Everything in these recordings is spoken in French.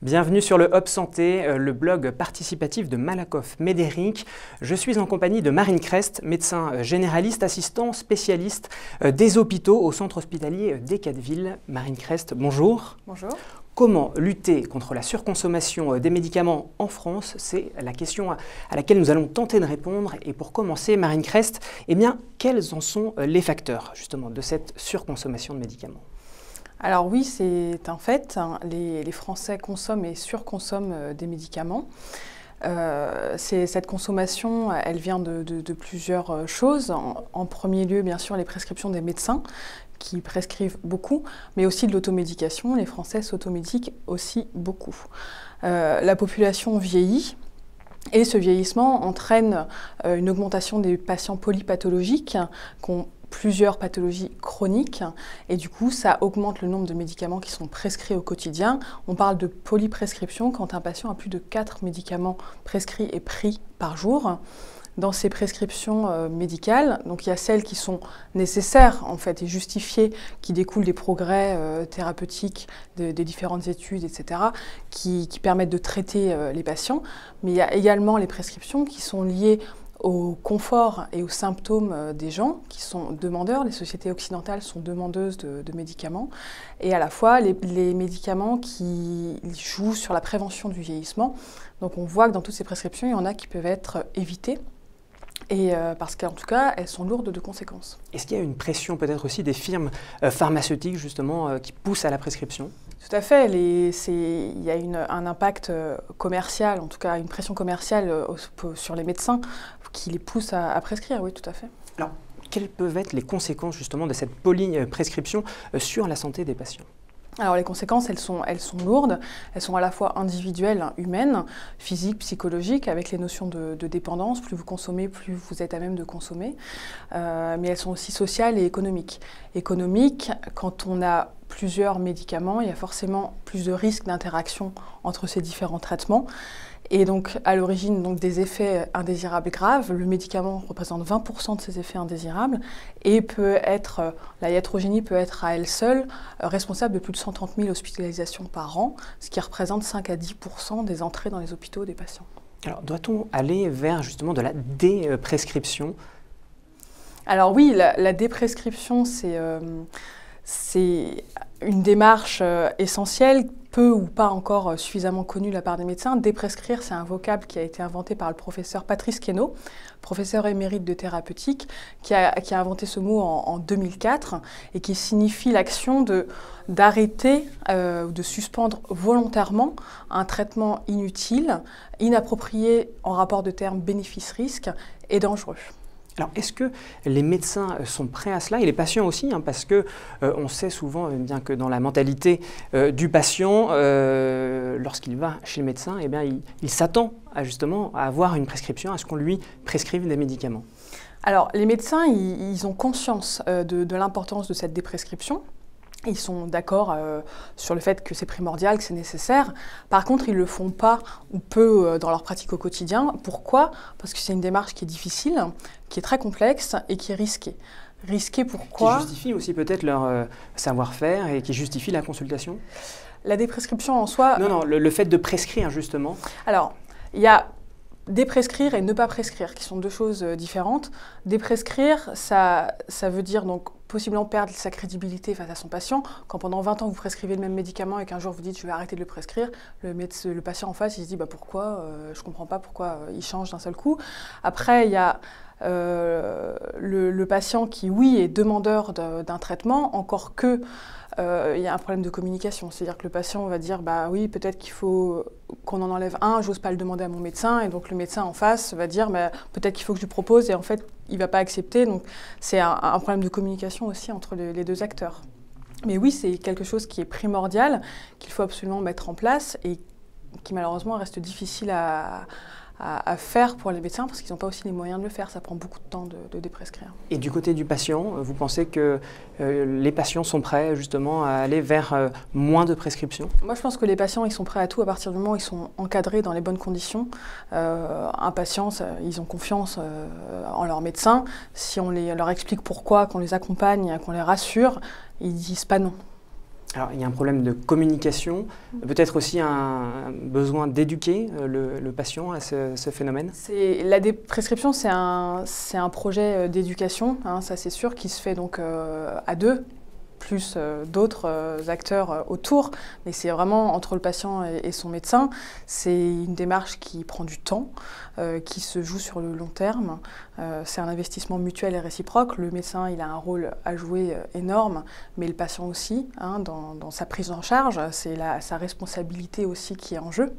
Bienvenue sur le Hub Santé, le blog participatif de Malakoff Médéric. Je suis en compagnie de Marine Crest, médecin généraliste, assistant spécialiste des hôpitaux au centre hospitalier d'Écatteville. Marine Crest, bonjour. Bonjour. Comment lutter contre la surconsommation des médicaments en France? C'est la question à laquelle nous allons tenter de répondre. Et pour commencer, Marine Crest, eh bien, quels en sont les facteurs justement de cette surconsommation de médicaments? Alors oui, c'est un fait. Les Français consomment et surconsomment des médicaments. Cette consommation, elle vient de plusieurs choses. En premier lieu, bien sûr, les prescriptions des médecins qui prescrivent beaucoup, mais aussi de l'automédication. Les Français s'automédiquent aussi beaucoup. La population vieillit. Et ce vieillissement entraîne une augmentation des patients polypathologiques qui ont plusieurs pathologies chroniques et du coup ça augmente le nombre de médicaments qui sont prescrits au quotidien. On parle de polyprescription quand un patient a plus de 4 médicaments prescrits et pris par jour. Dans ces prescriptions médicales, donc il y a celles qui sont nécessaires en fait et justifiées, qui découlent des progrès thérapeutiques, des différentes études, etc., qui permettent de traiter les patients. Mais il y a également les prescriptions qui sont liées au confort et aux symptômes des gens qui sont demandeurs. Les sociétés occidentales sont demandeuses de médicaments et à la fois les médicaments qui jouent sur la prévention du vieillissement. Donc on voit que dans toutes ces prescriptions, il y en a qui peuvent être évitées. Et parce qu'en tout cas, elles sont lourdes de conséquences. Est-ce qu'il y a une pression peut-être aussi des firmes pharmaceutiques justement qui poussent à la prescription? Tout à fait. Il y a un impact commercial, en tout cas une pression commerciale sur les médecins qui les pousse à prescrire, oui, tout à fait. Alors, quelles peuvent être les conséquences justement de cette polyprescription sur la santé des patients? Alors les conséquences, elles sont lourdes, elles sont à la fois individuelles, humaines, physiques, psychologiques, avec les notions de dépendance. Plus vous consommez, plus vous êtes à même de consommer. Mais elles sont aussi sociales et économiques. Économiques, quand on a plusieurs médicaments, il y a forcément plus de risques d'interaction entre ces différents traitements. Et donc, à l'origine des effets indésirables graves, le médicament représente 20% de ces effets indésirables et la iatrogénie peut être à elle seule responsable de plus de 130 000 hospitalisations par an, ce qui représente 5 à 10% des entrées dans les hôpitaux des patients. Alors, doit-on aller vers justement de la déprescription? Alors oui, la déprescription, c'est une démarche essentielle, peu ou pas encore suffisamment connue de la part des médecins. Déprescrire, c'est un vocable qui a été inventé par le professeur Patrice Queneau, professeur émérite de thérapeutique, qui a inventé ce mot en 2004 et qui signifie l'action d'arrêter ou de suspendre volontairement un traitement inutile, inapproprié en rapport de termes bénéfice-risque et dangereux. Alors, est-ce que les médecins sont prêts à cela et les patients aussi, parce que on sait souvent bien que dans la mentalité du patient, lorsqu'il va chez le médecin, eh bien, il s'attend justement à avoir une prescription, à ce qu'on lui prescrive des médicaments. Alors, les médecins, ils ont conscience de l'importance de cette déprescription. Ils sont d'accord sur le fait que c'est primordial, que c'est nécessaire. Par contre, ils ne le font pas ou peu dans leur pratique au quotidien. Pourquoi? Parce que c'est une démarche qui est difficile, qui est très complexe et qui est risquée. Risquée pourquoi? Qui justifie aussi peut-être leur savoir-faire et qui justifie la consultation? La déprescription en soi... Non, le fait de prescrire justement. Alors, il y a déprescrire et ne pas prescrire, qui sont deux choses différentes. Déprescrire, ça veut dire donc possiblement perdre sa crédibilité face à son patient. Quand pendant 20 ans vous prescrivez le même médicament et qu'un jour vous dites je vais arrêter de le prescrire, le patient en face il se dit pourquoi, je ne comprends pas pourquoi il change d'un seul coup. Après il y a le patient qui oui est demandeur d'un traitement, encore que il y a un problème de communication, c'est-à-dire que le patient va dire oui peut-être qu'il faut qu'on en enlève un, j'ose pas le demander à mon médecin et donc le médecin en face va dire peut-être qu'il faut que je lui propose et en fait il va pas accepter, donc c'est un problème de communication aussi entre les deux acteurs. Mais oui, c'est quelque chose qui est primordial, qu'il faut absolument mettre en place et qui malheureusement reste difficile à faire pour les médecins parce qu'ils n'ont pas aussi les moyens de le faire. Ça prend beaucoup de temps de déprescrire. Et du côté du patient, vous pensez que les patients sont prêts justement à aller vers moins de prescriptions? Moi, je pense que les patients ils sont prêts à tout à partir du moment où ils sont encadrés dans les bonnes conditions. Un patient, ils ont confiance en leur médecin. Si on leur explique pourquoi, qu'on les accompagne, qu'on les rassure, ils disent pas non. Alors, il y a un problème de communication, peut-être aussi un besoin d'éduquer le patient à ce phénomène. La déprescription, c'est un projet d'éducation, hein, ça c'est sûr, qui se fait donc à deux, plus d'autres acteurs autour, mais c'est vraiment entre le patient et son médecin. C'est une démarche qui prend du temps, qui se joue sur le long terme. C'est un investissement mutuel et réciproque. Le médecin, il a un rôle à jouer énorme, mais le patient aussi, hein, dans sa prise en charge. C'est sa responsabilité aussi qui est en jeu.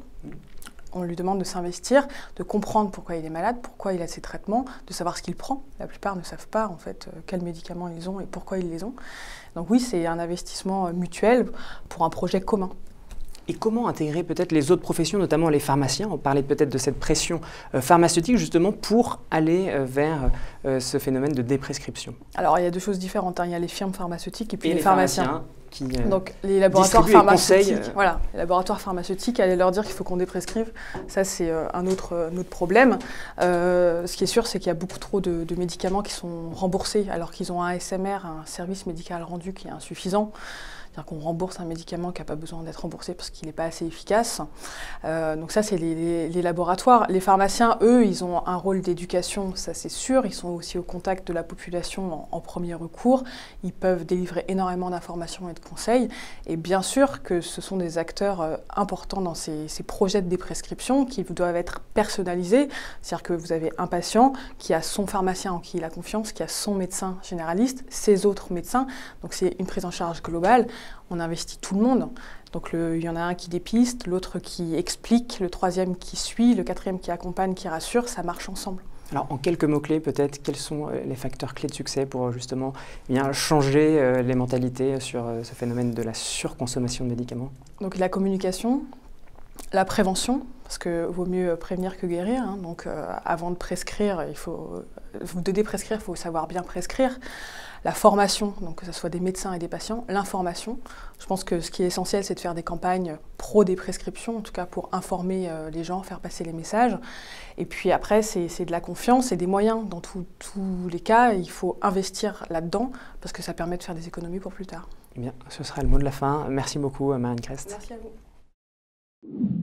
On lui demande de s'investir, de comprendre pourquoi il est malade, pourquoi il a ses traitements, de savoir ce qu'il prend. La plupart ne savent pas en fait quels médicaments ils ont et pourquoi ils les ont. Donc oui, c'est un investissement mutuel pour un projet commun. Et comment intégrer peut-être les autres professions, notamment les pharmaciens? On parlait peut-être de cette pression pharmaceutique justement pour aller vers ce phénomène de déprescription. Alors il y a deux choses différentes, hein. Il y a les firmes pharmaceutiques et puis les pharmaciens. Donc les laboratoires pharmaceutiques, voilà, les laboratoires pharmaceutiques, aller leur dire qu'il faut qu'on déprescrive, ça c'est un autre problème. Ce qui est sûr, c'est qu'il y a beaucoup trop de médicaments qui sont remboursés alors qu'ils ont un SMR, un service médical rendu qui est insuffisant. C'est-à-dire qu'on rembourse un médicament qui n'a pas besoin d'être remboursé parce qu'il n'est pas assez efficace. Donc ça, c'est les laboratoires. Les pharmaciens, eux, ils ont un rôle d'éducation, ça c'est sûr. Ils sont aussi au contact de la population en premier recours. Ils peuvent délivrer énormément d'informations et de conseils. Et bien sûr que ce sont des acteurs importants dans ces projets de déprescription qui doivent être personnalisés. C'est-à-dire que vous avez un patient qui a son pharmacien en qui il a confiance, qui a son médecin généraliste, ses autres médecins. Donc c'est une prise en charge globale. On investit tout le monde. Donc il y en a un qui dépiste, l'autre qui explique, le troisième qui suit, le quatrième qui accompagne, qui rassure, ça marche ensemble. Alors en quelques mots-clés peut-être, quels sont les facteurs clés de succès pour justement bien changer les mentalités sur ce phénomène de la surconsommation de médicaments? Donc la communication, la prévention, parce que vaut mieux prévenir que guérir, hein. Donc avant de prescrire, de déprescrire, il faut savoir bien prescrire. La formation, donc que ce soit des médecins et des patients, l'information. Je pense que ce qui est essentiel, c'est de faire des campagnes pro-déprescription, en tout cas pour informer les gens, faire passer les messages. Et puis après, c'est de la confiance et des moyens. Dans tous les cas, il faut investir là-dedans parce que ça permet de faire des économies pour plus tard. Eh bien, ce sera le mot de la fin. Merci beaucoup, Marianne Crest. Merci à vous.